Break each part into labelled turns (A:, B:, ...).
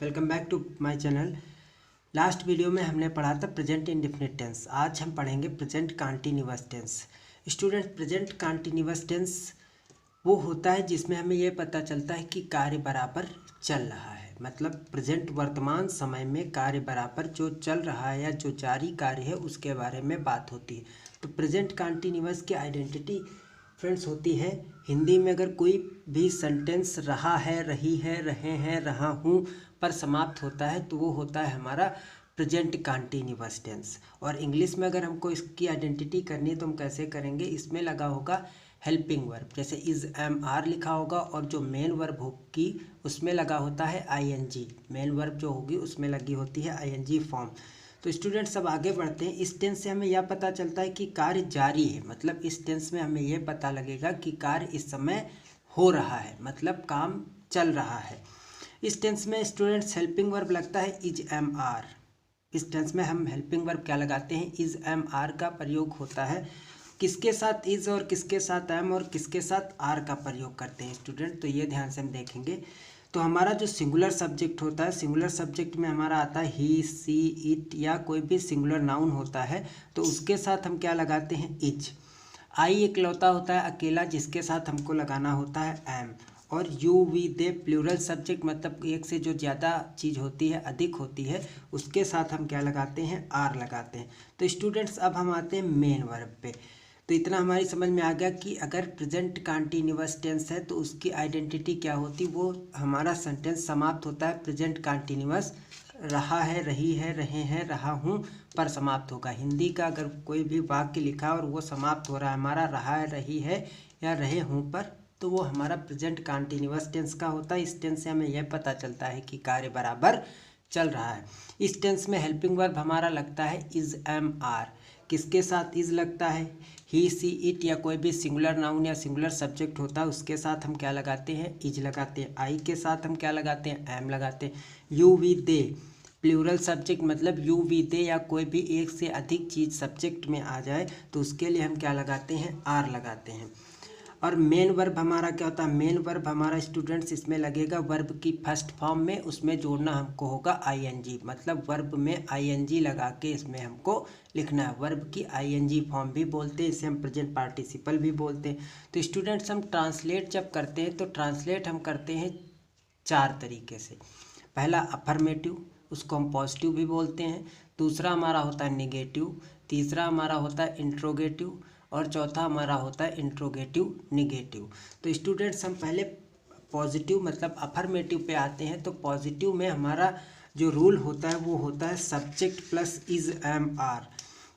A: Welcome back to my channel. Last video में हमने पढ़ा था प्रेजेंट इंडेफिनिट टेंस। आज हम पढ़ेंगे present continuous tense. Student, present continuous tense वो होता है जिसमें हमें ये पता चलता है कि कार्य बराबर चल रहा है। मतलब प्रेजेंट वर्तमान समय में कार्य बराबर जो चल रहा है या जो जारी कार्य है उसके बारे में बात होती है। तो प्रेजेंट कंटीन्यूअस की आइडेंटिटी फ्रेंड्स होती है, हिंदी में अगर कोई भी सेंटेंस रहा है, रही है, रहे हैं, रहा हूँ पर समाप्त होता है तो वो होता है हमारा प्रेजेंट कंटीन्यूअस टेंस। और इंग्लिश में अगर हमको इसकी आइडेंटिटी करनी है तो हम कैसे करेंगे, इसमें लगा होगा हेल्पिंग वर्ब, जैसे इज एम आर लिखा होगा और जो मेन वर्ब होगी उसमें लगा होता है आईएनजी। मेन वर्ब जो होगी उसमें लगी होती है आईएनजी फॉर्म। तो स्टूडेंट्स अब आगे बढ़ते हैं। इस टेंस से हमें यह पता चलता है कि कार्य जारी है। मतलब इस टेंस में हमें यह पता लगेगा कि कार्य इस समय हो रहा है, मतलब काम चल रहा है। इस टेंस में स्टूडेंट्स हेल्पिंग वर्ब लगता है इज एम आर। इस टेंस में हम हेल्पिंग वर्ब क्या लगाते हैं, इज एम आर का प्रयोग होता है। किसके साथ इज और किसके साथ एम और किसके साथ आर का प्रयोग करते हैं स्टूडेंट, तो ये ध्यान से हम देखेंगे। तो हमारा जो सिंगुलर सब्जेक्ट होता है, सिंगुलर सब्जेक्ट में हमारा आता है ही, सी, इट या कोई भी सिंगुलर नाउन होता है तो उसके साथ हम क्या लगाते हैं, इज। आई इकलौता होता है अकेला जिसके साथ हमको लगाना होता है एम। और you, we, they plural subject, मतलब एक से जो ज़्यादा चीज़ होती है, अधिक होती है, उसके साथ हम क्या लगाते हैं, आर लगाते हैं। तो स्टूडेंट्स अब हम आते हैं मेन वर्ब पे। तो इतना हमारी समझ में आ गया कि अगर प्रेजेंट कंटीन्यूअस टेंस है तो उसकी आइडेंटिटी क्या होती, वो हमारा सेंटेंस समाप्त होता है प्रेजेंट कंटीन्यूअस, रहा है, रही है, रहे हैं, रहा हूँ पर समाप्त होगा। हिंदी का अगर कोई भी वाक्य लिखा और वो समाप्त हो रहा है हमारा रहा है, रही है या रहे हूँ पर, तो वो हमारा प्रेजेंट कंटीन्यूअस टेंस का होता है। इस टेंस से हमें यह पता चलता है कि कार्य बराबर चल रहा है। इस टेंस में हेल्पिंग वर्ब हमारा लगता है इज एम आर। किसके साथ इज लगता है, ही, सी, इट या कोई भी सिंगुलर नाउन या सिंगुलर सब्जेक्ट होता है उसके साथ हम क्या लगाते हैं, इज लगाते हैं। आई के साथ हम क्या लगाते हैं, एम लगाते हैं। You, we, they plural subject, मतलब यू, वी, दे या कोई भी एक से अधिक चीज़ सब्जेक्ट में आ जाए तो उसके लिए हम क्या लगाते हैं, आर लगाते हैं। और मेन वर्ब हमारा क्या होता है, मेन वर्ब हमारा स्टूडेंट्स इसमें लगेगा वर्ब की फर्स्ट फॉर्म में, उसमें जोड़ना हमको होगा आईएनजी। मतलब वर्ब में आईएनजी लगा के इसमें हमको लिखना है। वर्ब की आईएनजी फॉर्म भी बोलते हैं, इसे हम प्रेजेंट पार्टिसिपल भी बोलते हैं। तो स्टूडेंट्स हम ट्रांसलेट जब करते हैं तो ट्रांसलेट हम करते हैं चार तरीके से। पहला अफर्मेटिव, उसको हम पॉजिटिव भी बोलते हैं। दूसरा हमारा होता है निगेटिव। तीसरा हमारा होता है इंट्रोगेटिव और चौथा हमारा होता है इंट्रोगेटिव निगेटिव। तो स्टूडेंट्स हम पहले पॉजिटिव मतलब अफर्मेटिव पे आते हैं। तो पॉजिटिव में हमारा जो रूल होता है वो होता है subject plus is am are.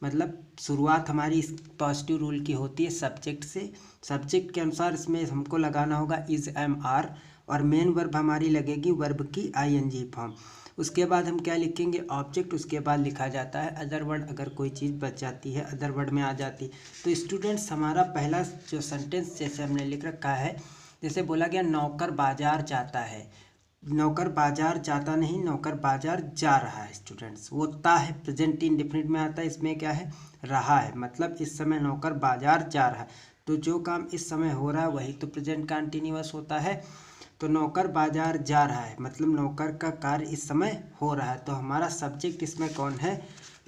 A: मतलब शुरुआत हमारी इस पॉजिटिव रूल की होती है सब्जेक्ट से। सब्जेक्ट के अनुसार इसमें हमको लगाना होगा इज एम आर और मेन वर्ब हमारी लगेगी वर्ब की आईएनजी फॉर्म। उसके बाद हम क्या लिखेंगे, ऑब्जेक्ट, उसके बाद लिखा जाता है अदर वर्ड। अगर कोई चीज़ बच जाती है अदर वर्ड में आ जाती। तो स्टूडेंट्स हमारा पहला जो सेंटेंस जैसे हमने लिख रखा है, जैसे बोला गया नौकर बाजार जाता है। नौकर बाजार जाता नहीं, नौकर बाजार जा रहा है स्टूडेंट्स। वो ता है, प्रेजेंट इंडेफिनिट में आता है, इसमें क्या है, रहा है। मतलब इस समय नौकर बाजार जा रहा है, तो जो काम इस समय हो रहा है वही तो प्रेजेंट कंटीन्यूअस होता है। तो नौकर बाजार जा रहा है मतलब नौकर का कार्य इस समय हो रहा है। तो हमारा सब्जेक्ट इसमें कौन है,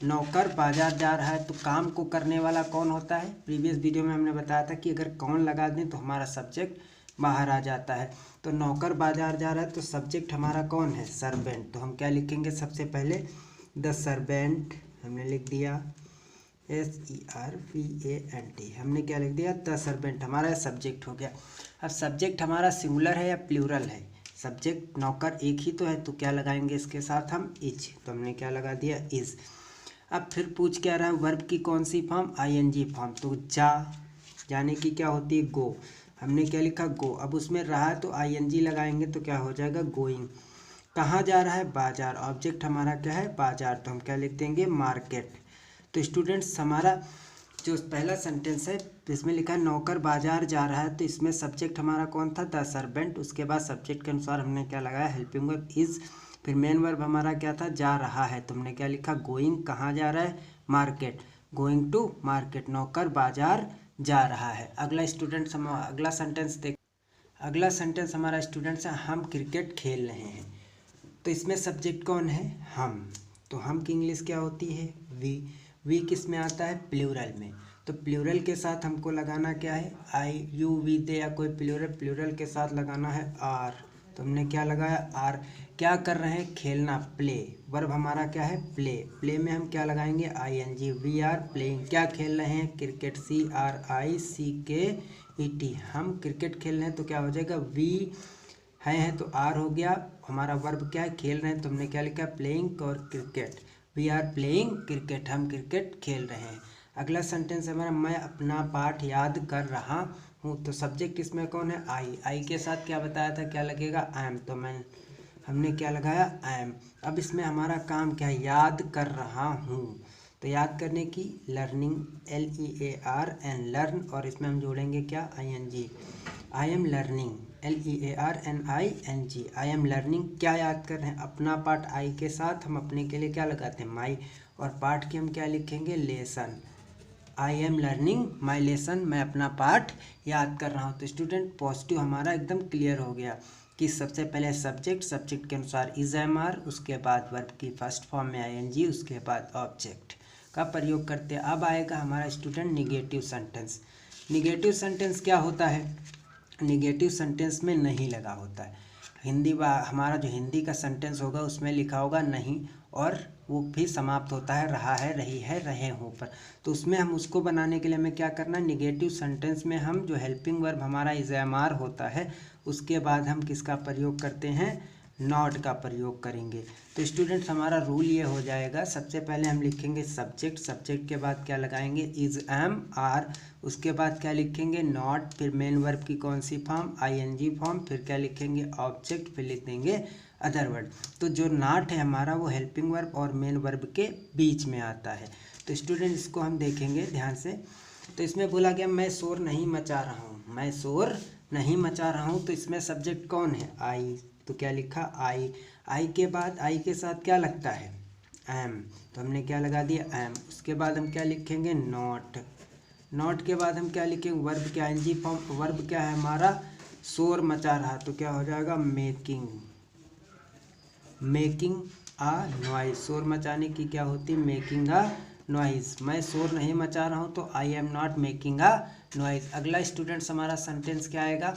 A: नौकर बाजार जा रहा है। तो काम को करने वाला कौन होता है, प्रीवियस वीडियो में हमने बताया था कि अगर कौन लगा दें तो हमारा सब्जेक्ट बाहर आ जाता है। तो नौकर बाजार जा रहा है तो सब्जेक्ट हमारा कौन है, सर्वेंट। तो हम क्या लिखेंगे, सबसे पहले द सर्वेंट हमने लिख दिया, SERVANT हमने क्या लिख दिया, द सर्वेंट हमारा सब्जेक्ट हो गया। अब सब्जेक्ट हमारा सिंगुलर है या प्लूरल है, सब्जेक्ट नौकर एक ही तो है तो क्या लगाएंगे इसके साथ हम, इज। तो हमने क्या लगा दिया, इज। अब फिर पूछ क्या रहा है, वर्ब की कौन सी फॉर्म, आईएनजी फॉर्म। तो जा, जाने की क्या होती है, गो। हमने क्या लिखा, गो। अब उसमें रहा है तो आईएनजी लगाएंगे तो क्या हो जाएगा, गोइंग। कहाँ जा रहा है, बाजार। ऑब्जेक्ट हमारा क्या है, बाजार, तो हम क्या लिख देंगे, मार्केट। तो स्टूडेंट्स हमारा जो पहला सेंटेंस है इसमें लिखा है नौकर बाजार जा रहा है, तो इसमें सब्जेक्ट हमारा कौन था, द सर्वेंट। उसके बाद सब्जेक्ट के अनुसार हमने क्या लगाया, हेल्पिंग वर्ब इज। फिर मेन वर्ब हमारा क्या था, जा रहा है, तो हमने क्या लिखा, गोइंग। कहाँ जा रहा है, मार्केट, गोइंग टू मार्केट। नौकर बाजार जा रहा है। अगला स्टूडेंट्स हम अगला सेंटेंस हमारा स्टूडेंट्स है, हम क्रिकेट खेल रहे हैं। तो इसमें सब्जेक्ट कौन है, हम। तो हम की इंग्लिश क्या होती है, वी। वी किस में आता है, प्लूरल में। तो प्लूरल के साथ हमको लगाना क्या है, आई, यू, वी, दे या कोई प्लूरल के साथ लगाना है आर। तो हमने क्या लगाया, आर। क्या कर रहे हैं, खेलना, प्ले। वर्ब हमारा क्या है, प्ले। प्ले में हम क्या लगाएंगे, I N G. We are playing, क्या खेल रहे हैं, क्रिकेट, CRICKET। हम क्रिकेट खेल रहे हैं तो क्या हो जाएगा, वी है तो आर हो गया। हमारा वर्ब क्या है, खेल रहे हैं, तो हमने क्या लिखा, प्लेइंग और cricket. We are playing cricket, हम क्रिकेट खेल रहे हैं। अगला सेंटेंस हमारा, मैं अपना पाठ याद कर रहा हूँ। तो सब्जेक्ट इसमें कौन है, आई। आई के साथ क्या बताया था, क्या लगेगा, आई एम। तो हमने क्या लगाया, आई एम। अब इसमें हमारा काम क्या है, याद कर रहा हूँ। तो याद करने की लर्निंग, LEARN, लर्न, और इसमें हम जोड़ेंगे क्या, ING। I am learning, LEARNING, I am learning. क्या याद कर रहे हैं, अपना पाठ। आई के साथ हम अपने के लिए क्या लगाते हैं, माई, और पाठ के हम क्या लिखेंगे, lesson. I am learning my lesson, मैं अपना पाठ याद कर रहा हूँ। तो स्टूडेंट पॉजिटिव हमारा एकदम क्लियर हो गया कि सबसे पहले सब्जेक्ट के अनुसार इज एम आर, उसके बाद वर्ब की फर्स्ट फॉर्म में ING, उसके बाद ऑब्जेक्ट का प्रयोग करते हैं। अब आएगा हमारा student negative sentence. Negative sentence क्या होता है, निगेटिव सेंटेंस में नहीं लगा होता है। हमारा जो हिंदी का सेंटेंस होगा उसमें लिखा होगा नहीं, और वो भी समाप्त होता है रहा है, रही है, रहे हों पर। तो उसमें हम उसको बनाने के लिए हमें क्या करना है, निगेटिव सेंटेंस में हम जो हेल्पिंग वर्ब हमारा इज एम आर होता है, उसके बाद हम किसका प्रयोग करते हैं, नॉट का प्रयोग करेंगे। तो स्टूडेंट्स हमारा रूल ये हो जाएगा, सबसे पहले हम लिखेंगे सब्जेक्ट के बाद क्या लगाएंगे, इज एम आर, उसके बाद क्या लिखेंगे, नॉट, फिर मेन वर्ब की कौन सी फॉर्म, ING फॉर्म, फिर क्या लिखेंगे, ऑब्जेक्ट, फिर लिख देंगे अदर वर्ड। तो जो नॉट है हमारा वो हेल्पिंग वर्ब और मेन वर्ब के बीच में आता है। तो स्टूडेंट इसको हम देखेंगे ध्यान से। तो इसमें बोला गया मैं शोर नहीं मचा रहा हूँ, मैं शोर नहीं मचा रहा हूँ। तो इसमें सब्जेक्ट कौन है, आई। तो क्या लिखा, आई। आई के बाद आई के साथ क्या लगता है, एम। तो हमने क्या लगा दिया, एम। उसके बाद हम क्या लिखेंगे, नॉट। नॉट के बाद हम क्या लिखेंगे, वर्ब के ING फॉर्म। वर्ब क्या है हमारा, शोर मचा रहा, तो क्या हो जाएगा, मेकिंग अ नॉइज। शोर मचाने की क्या होती है, मेकिंग अ नॉइज। मैं शोर नहीं मचा रहा हूँ तो I am not making a noise. अगला स्टूडेंट्स हमारा सेंटेंस क्या आएगा,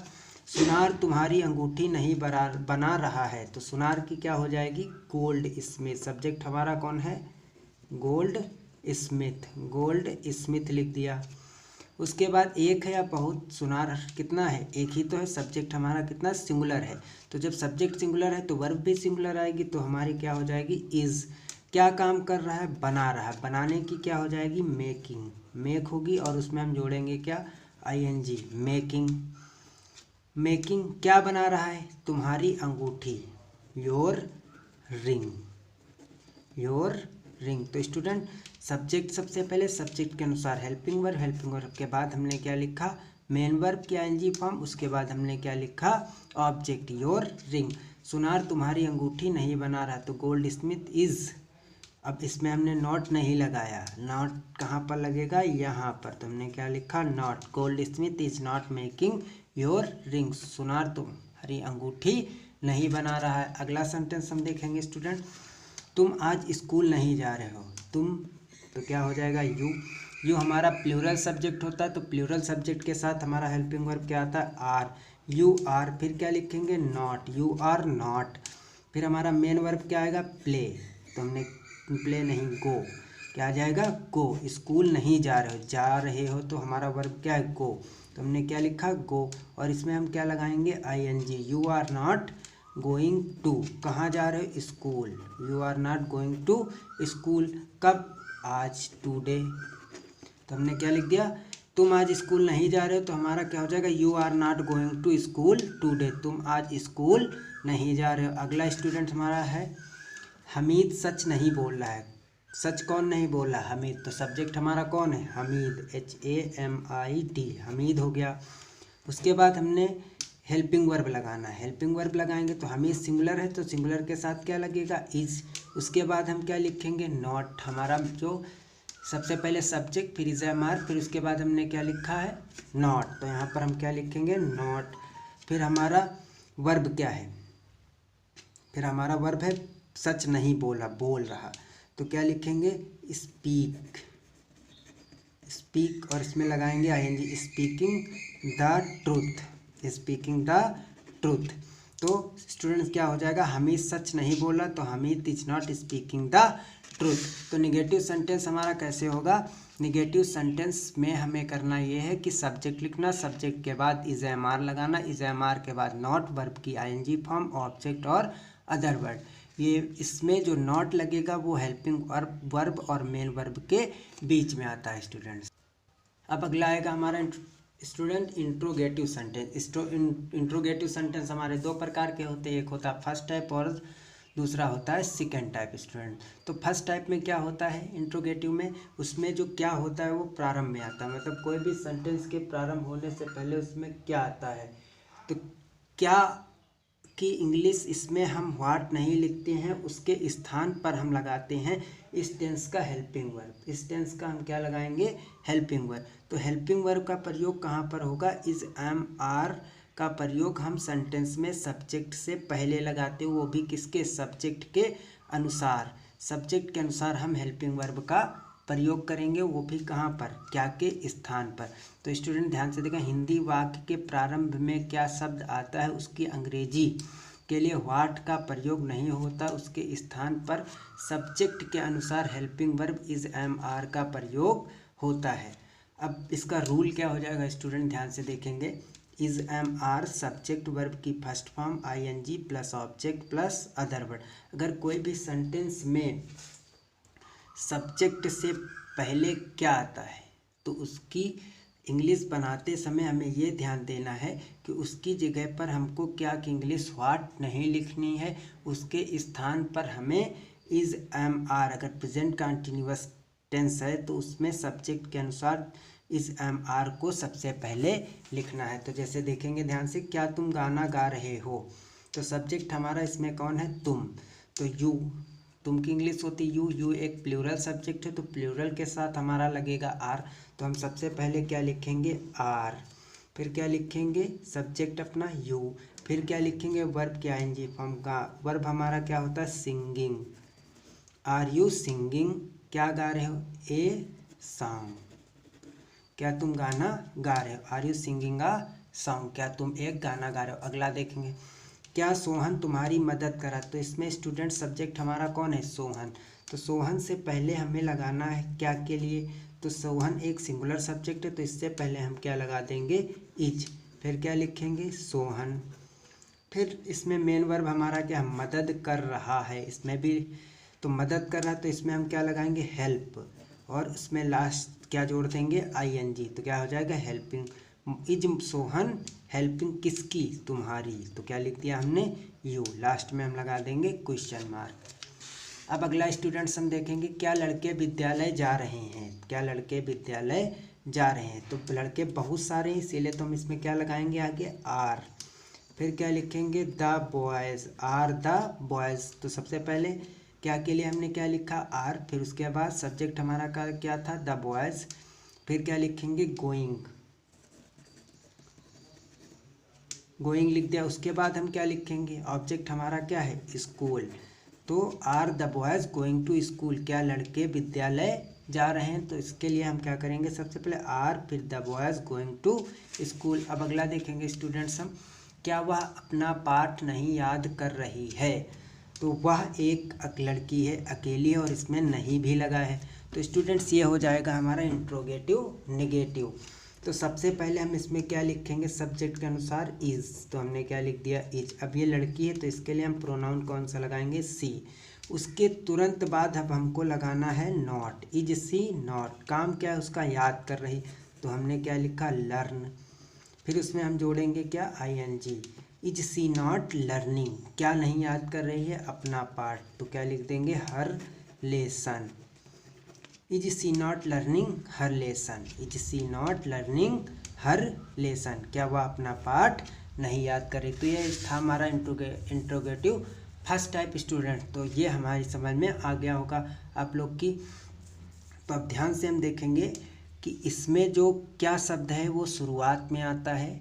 A: सुनार तुम्हारी अंगूठी नहीं बना रहा है। तो सुनार की क्या हो जाएगी, गोल्ड स्मिथ। सब्जेक्ट हमारा कौन है, गोल्ड स्मिथ लिख दिया। उसके बाद एक है या बहुत, सुनार कितना है, एक ही तो है। सब्जेक्ट हमारा कितना, सिंगुलर है। तो जब सब्जेक्ट सिंगुलर है तो वर्ब भी सिंगुलर आएगी, तो हमारी क्या हो जाएगी, इज। क्या काम कर रहा है, बना रहा है। बनाने की क्या हो जाएगी, मेकिंग, मेक होगी, और उसमें हम जोड़ेंगे क्या, ING, मेकिंग। क्या बना रहा है, तुम्हारी अंगूठी, योर रिंग। तो स्टूडेंट सब्जेक्ट, सबसे पहले सब्जेक्ट के अनुसार हेल्पिंग वर्ब के बाद हमने क्या लिखा, मेन वर्ब की ING फॉर्म, उसके बाद हमने क्या लिखा, ऑब्जेक्ट, योर रिंग। सुनार तुम्हारी अंगूठी नहीं बना रहा, तो गोल्ड स्मिथ इज। अब इसमें हमने नॉट नहीं लगाया, नॉट कहाँ पर लगेगा, यहाँ पर। तो हमने क्या लिखा, not, gold Smith is not making your ring. सुनार तुम्हारी अंगूठी नहीं बना रहा है। अगला सेंटेंस हम देखेंगे स्टूडेंट, तुम आज स्कूल नहीं जा रहे हो। तुम, तो क्या हो जाएगा, यू हमारा प्लूरल सब्जेक्ट होता है, तो प्लूरल सब्जेक्ट के साथ हमारा हेल्पिंग वर्ब क्या आता है, आर। यू आर, फिर क्या लिखेंगे, नॉट, यू आर नॉट। फिर हमारा मेन वर्ब क्या आएगा, प्ले। तो हमने प्ले नहीं, गो, क्या आ जाएगा, गो। स्कूल नहीं जा रहे हो तो हमारा वर्ब क्या है, गो। तो हमने क्या लिखा, गो, और इसमें हम क्या लगाएंगे, ING। You are not going to, कहाँ जा रहे हो, school. You are not going to school, कब, आज, टुडे। तो हमने क्या लिख दिया, तुम आज स्कूल नहीं जा रहे हो, तो हमारा क्या हो जाएगा, you are not going to school today, तुम आज स्कूल नहीं जा रहे हो। अगला स्टूडेंट हमारा है, हमीद सच नहीं बोल रहा है। सच कौन नहीं बोल रहा, हमीद। तो सब्जेक्ट हमारा कौन है, हमीद, HAMID, हमीद हो गया। उसके बाद हमने हेल्पिंग वर्ब लगाना है। हेल्पिंग वर्ब लगाएंगे तो हमीद सिंगुलर है, तो सिंगुलर के साथ क्या लगेगा, इज। उसके बाद हम क्या लिखेंगे, नॉट। हमारा जो सबसे पहले सब्जेक्ट, फिर इज एम आर, फिर उसके बाद हमने क्या लिखा है, नॉट। तो यहाँ पर हम क्या लिखेंगे, नॉट। फिर हमारा वर्ब क्या है, फिर हमारा वर्ब है सच नहीं बोला, बोल रहा, तो क्या लिखेंगे स्पीक, स्पीक और इसमें लगाएंगे ING, speaking the truth, speaking the truth. तो स्टूडेंट्स क्या हो जाएगा, हमीद सच नहीं बोला, तो Hamid is not speaking the truth. तो निगेटिव सेंटेंस हमारा कैसे होगा, निगेटिव सेंटेंस में हमें करना ये है कि सब्जेक्ट लिखना, सब्जेक्ट के बाद इज एम आर लगाना, इज एम आर के बाद नॉट, वर्ब की आईएनजी फॉर्म, ऑब्जेक्ट और अदर वर्ड। ये इसमें जो नॉट लगेगा वो हेल्पिंग वर्ब और मेन वर्ब के बीच में आता है स्टूडेंट्स। अब अगला आएगा हमारा student interrogative sentence. Interrogative sentence हमारे दो प्रकार के होते हैं, एक होता है फर्स्ट टाइप और दूसरा होता है सेकंड टाइप स्टूडेंट। तो फर्स्ट टाइप में क्या होता है इंट्रोगेटिव में, उसमें जो क्या होता है वो प्रारंभ में आता है, मतलब कोई भी सेंटेंस के प्रारंभ होने से पहले उसमें क्या आता है, तो क्या कि इंग्लिश इसमें हम व्हाट नहीं लिखते हैं, उसके स्थान पर हम लगाते हैं इस टेंस का हेल्पिंग वर्ब, इस टेंस का हम क्या लगाएंगे हेल्पिंग वर्ब। तो हेल्पिंग वर्ब का प्रयोग कहाँ पर होगा, इज एम आर का प्रयोग हम सेंटेंस में सब्जेक्ट से पहले लगाते हैं, वो भी किसके, सब्जेक्ट के अनुसार, सब्जेक्ट के अनुसार हम हेल्पिंग वर्ब का प्रयोग करेंगे, वो भी कहाँ पर, क्या के स्थान पर। तो स्टूडेंट ध्यान से देखें, हिंदी वाक्य के प्रारंभ में क्या शब्द आता है उसकी अंग्रेजी के लिए व्हाट का प्रयोग नहीं होता, उसके स्थान पर सब्जेक्ट के अनुसार helping verb is am are का प्रयोग होता है। अब इसका रूल क्या हो जाएगा स्टूडेंट ध्यान से देखेंगे, is am are subject verb की first form ING plus object plus other word. अगर कोई भी सेंटेंस में सब्जेक्ट से पहले क्या आता है तो उसकी इंग्लिश बनाते समय हमें ये ध्यान देना है कि उसकी जगह पर हमको क्या कि इंग्लिश व्हाट नहीं लिखनी है, उसके स्थान पर हमें इज एम आर, अगर प्रेजेंट कंटिन्यूअस टेंस है तो उसमें सब्जेक्ट के अनुसार इस एम आर को सबसे पहले लिखना है। तो जैसे देखेंगे ध्यान से, क्या तुम गाना गा रहे हो, तो सब्जेक्ट हमारा इसमें कौन है, तुम, तो यू, तुम की इंग्लिश होती यू, यू एक प्लूरल सब्जेक्ट है तो प्लूरल के साथ हमारा लगेगा आर, तो हम सबसे पहले क्या लिखेंगे आर, फिर क्या लिखेंगे सब्जेक्ट अपना यू, फिर क्या लिखेंगे वर्ब की आईएनजी फॉर्म का, वर्ब हमारा क्या होता है सिंगिंग, आर यू सिंगिंग, क्या गा रहे हो, ए सॉन्ग, क्या तुम गाना गा रहे हो, are you singing a song, क्या तुम एक गाना गा रहे हो। अगला देखेंगे, क्या सोहन तुम्हारी मदद करा, तो इसमें स्टूडेंट सब्जेक्ट हमारा कौन है, सोहन, तो सोहन से पहले हमें लगाना है क्या के लिए, तो सोहन एक सिंगुलर सब्जेक्ट है तो इससे पहले हम क्या लगा देंगे इज, फिर क्या लिखेंगे सोहन, फिर इसमें मेन वर्ब हमारा क्या मदद कर रहा है, इसमें भी तो मदद कर रहा है तो इसमें हम क्या लगाएंगे हेल्प, और उसमें लास्ट क्या जोड़ देंगे आईएनजी, तो क्या हो जाएगा हेल्पिंग, इज सोहन हेल्पिंग किसकी, तुम्हारी, तो क्या लिख दिया हमने यू, लास्ट में हम लगा देंगे क्वेश्चन मार्क। अब अगला स्टूडेंट्स हम देखेंगे, क्या लड़के विद्यालय जा रहे हैं, क्या लड़के विद्यालय जा रहे हैं, तो लड़के बहुत सारे हैं इसीलिए तो हम इसमें क्या लगाएंगे आगे आर, फिर क्या लिखेंगे the boys, are the boys, तो सबसे पहले क्या के लिए हमने क्या लिखा आर, फिर उसके बाद सब्जेक्ट हमारा का क्या था द बॉयज़, फिर क्या लिखेंगे गोइंग, गोइंग लिख दिया, उसके बाद हम क्या लिखेंगे ऑब्जेक्ट हमारा क्या है स्कूल, तो are the boys going to school, क्या लड़के विद्यालय जा रहे हैं, तो इसके लिए हम क्या करेंगे सबसे पहले आर फिर the boys going to school. अब अगला देखेंगे स्टूडेंट्स हम, क्या वह अपना पाठ नहीं याद कर रही है, तो वह एक लड़की है अकेली है और इसमें नहीं भी लगा है, तो स्टूडेंट्स ये हो जाएगा हमारा इंट्रोगेटिव नेगेटिव। तो सबसे पहले हम इसमें क्या लिखेंगे सब्जेक्ट के अनुसार इज़, तो हमने क्या लिख दिया इज, अब ये लड़की है तो इसके लिए हम प्रोनाउन कौन सा लगाएंगे सी, उसके तुरंत बाद अब हमको लगाना है नॉट, इज सी नॉट, काम क्या है उसका याद कर रही, तो हमने क्या लिखा लर्न, फिर उसमें हम जोड़ेंगे क्या ING, is she not learning, क्या नहीं याद कर रही है अपना पाठ, तो क्या लिख देंगे her lesson, is she not learning her lesson, is she not learning her lesson, क्या वह अपना पाठ नहीं याद करे। तो ये था हमारा इंट्रोगेटिव फर्स्ट टाइप स्टूडेंट, तो ये हमारी समझ में आ गया होगा आप लोग की। तो अब ध्यान से हम देखेंगे कि इसमें जो क्या शब्द है वो शुरुआत में आता है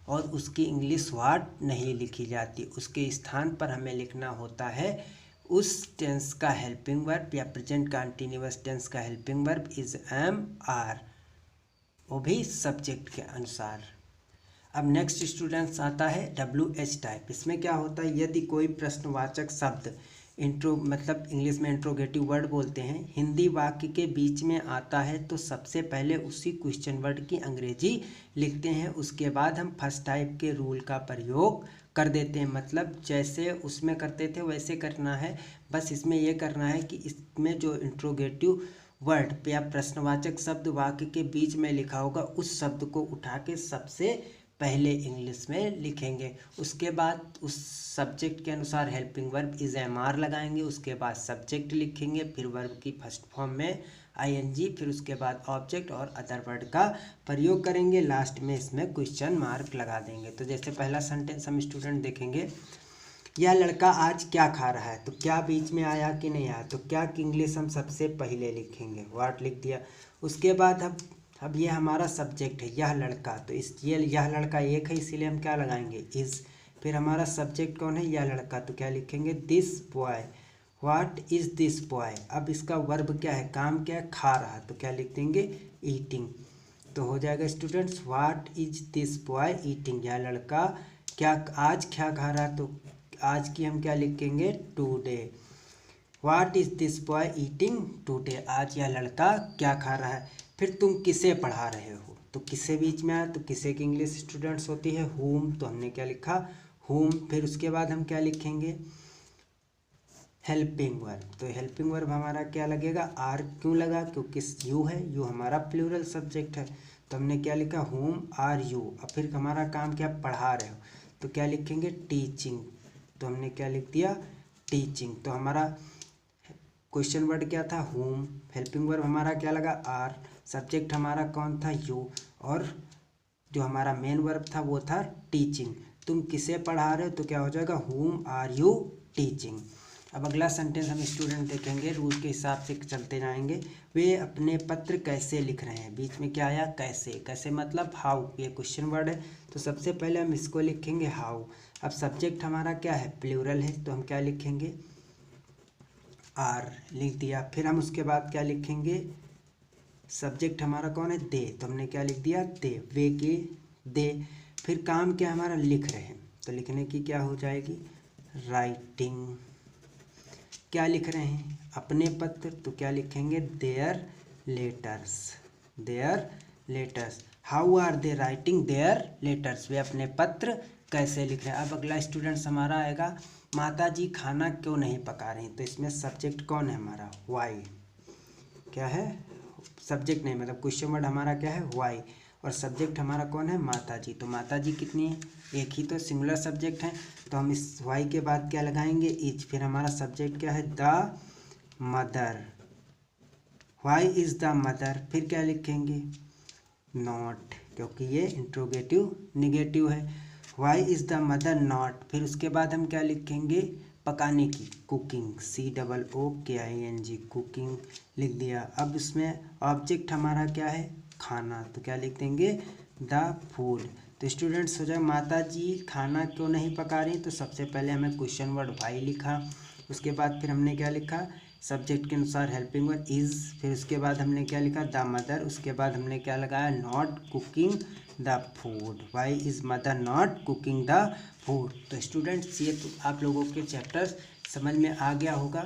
A: और उसकी इंग्लिश व्हाट नहीं लिखी जाती, उसके स्थान पर हमें लिखना होता है उस टेंस का हेल्पिंग वर्ब या प्रेजेंट कंटीन्यूअस टेंस का helping verb is am are, वो भी सब्जेक्ट के अनुसार। अब नेक्स्ट स्टूडेंट्स आता है WH टाइप। इसमें क्या होता है, यदि कोई प्रश्नवाचक शब्द इंट्रो मतलब इंग्लिश में इंट्रोगेटिव वर्ड बोलते हैं, हिंदी वाक्य के बीच में आता है तो सबसे पहले उसी क्वेश्चन वर्ड की अंग्रेजी लिखते हैं, उसके बाद हम फर्स्ट टाइप के रूल का प्रयोग कर देते हैं। मतलब जैसे उसमें करते थे वैसे करना है, बस इसमें यह करना है कि इसमें जो इंट्रोगेटिव वर्ड या प्रश्नवाचक शब्द वाक्य के बीच में लिखा होगा उस शब्द को उठा के सबसे पहले इंग्लिश में लिखेंगे, उसके बाद उस सब्जेक्ट के अनुसार helping verb is am are लगाएंगे, उसके बाद सब्जेक्ट लिखेंगे, फिर वर्ब की फर्स्ट फॉर्म में ING, फिर उसके बाद ऑब्जेक्ट और अदर वर्ड का प्रयोग करेंगे, लास्ट में इसमें क्वेश्चन मार्क लगा देंगे। तो जैसे पहला सेंटेंस हम स्टूडेंट देखेंगे, यह लड़का आज क्या खा रहा है, तो क्या बीच में आया कि नहीं आया, तो क्या की इंग्लिश हम सबसे पहले लिखेंगे, व्हाट लिख दिया। उसके बाद अब ये हमारा सब्जेक्ट है यह लड़का, तो यह लड़का एक है इसीलिए हम क्या लगाएंगे इज़। फिर हमारा सब्जेक्ट कौन है, यह लड़का, तो क्या लिखेंगे this boy, what is this boy. अब इसका वर्ब क्या है, काम क्या है, खा रहा, तो क्या लिख देंगे ईटिंग। तो हो जाएगा students what is this boy eating, यह लड़का क्या आज क्या खा रहा, तो आज की हम क्या लिखेंगे today. What is this boy eating today, आज यह लड़का क्या खा रहा है। फिर तुम किसे पढ़ा रहे हो, तो किसे बीच में आया, तो किसे की इंग्लिश स्टूडेंट्स होती है whom, तो हमने क्या लिखा whom। फिर उसके बाद हम क्या लिखेंगे हेल्पिंग वर्ब, तो हेल्पिंग वर्ब हमारा क्या लगेगा आर, क्यों लगा, क्योंकि यू है, यू हमारा प्लूरल सब्जेक्ट है, तो हमने क्या लिखा whom आर यू। अब फिर हमारा काम क्या पढ़ा रहे हो, तो क्या लिखेंगे टीचिंग, तो हमने क्या लिख दिया टीचिंग। तो हमारा क्वेश्चन वर्ड क्या था whom, हेल्पिंग वर्ब हमारा क्या लगा आर, सब्जेक्ट हमारा कौन था यू, और जो हमारा मेन वर्ब था वो था टीचिंग। तुम किसे पढ़ा रहे हो, तो क्या हो जाएगा whom आर यू टीचिंग। अब अगला सेंटेंस हम स्टूडेंट देखेंगे, रूल के हिसाब से चलते जाएंगे। वे अपने पत्र कैसे लिख रहे हैं, बीच में क्या आया कैसे, कैसे मतलब हाउ, ये क्वेश्चन वर्ड है, तो सबसे पहले हम इसको लिखेंगे हाउ। अब सब्जेक्ट हमारा क्या है प्लूरल है, तो हम क्या लिखेंगे आर लिख दिया। फिर हम उसके बाद क्या लिखेंगे, सब्जेक्ट हमारा कौन है दे, तो हमने क्या लिख दिया दे, वे के दे। फिर काम क्या हमारा लिख रहे हैं, तो लिखने की क्या हो जाएगी राइटिंग। क्या लिख रहे हैं अपने पत्र, तो क्या लिखेंगे their letters, their letters. How are they writing their letters, वे अपने पत्र कैसे लिख रहे हैं। अब अगला स्टूडेंट्स हमारा आएगा माता जी खाना क्यों नहीं पका रही, तो इसमें सब्जेक्ट कौन है हमारा वाई, क्या है सब्जेक्ट नहीं मतलब क्वेश्चन वर्ड हमारा क्या है वाई, और सब्जेक्ट हमारा कौन है माता जी। तो माता जी कितनी है एक ही, तो सिंगुलर सब्जेक्ट है, तो हम इस वाई के बाद क्या लगाएंगे इज। फिर हमारा सब्जेक्ट क्या है the mother, why is the mother. फिर क्या लिखेंगे नॉट, क्योंकि ये इंट्रोगेटिव निगेटिव है, why is the mother not. फिर उसके बाद हम क्या लिखेंगे पकाने की कुकिंग, COOKING कुकिंग लिख दिया। अब इसमें ऑब्जेक्ट हमारा क्या है खाना, तो क्या लिख देंगे द फूड। तो स्टूडेंट्स हो जाए माता जी खाना क्यों नहीं पका रही, तो सबसे पहले हमें क्वेश्चन वर्ड वाई लिखा, उसके बाद फिर हमने क्या लिखा सब्जेक्ट के अनुसार हेल्पिंग वर्ड इज़, फिर उसके बाद हमने क्या लिखा द मदर, उसके बाद हमने क्या लगाया not cooking the food, why is mother not cooking the food. तो स्टूडेंट्स ये तो आप लोगों के चैप्टर्स समझ में आ गया होगा,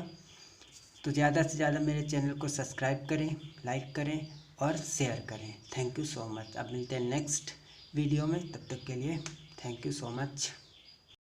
A: तो ज़्यादा से ज़्यादा मेरे चैनल को सब्सक्राइब करें, लाइक करें और शेयर करें। Thank you so much. अब मिलते हैं नेक्स्ट वीडियो में, तब तक के लिए थैंक यू सो मच।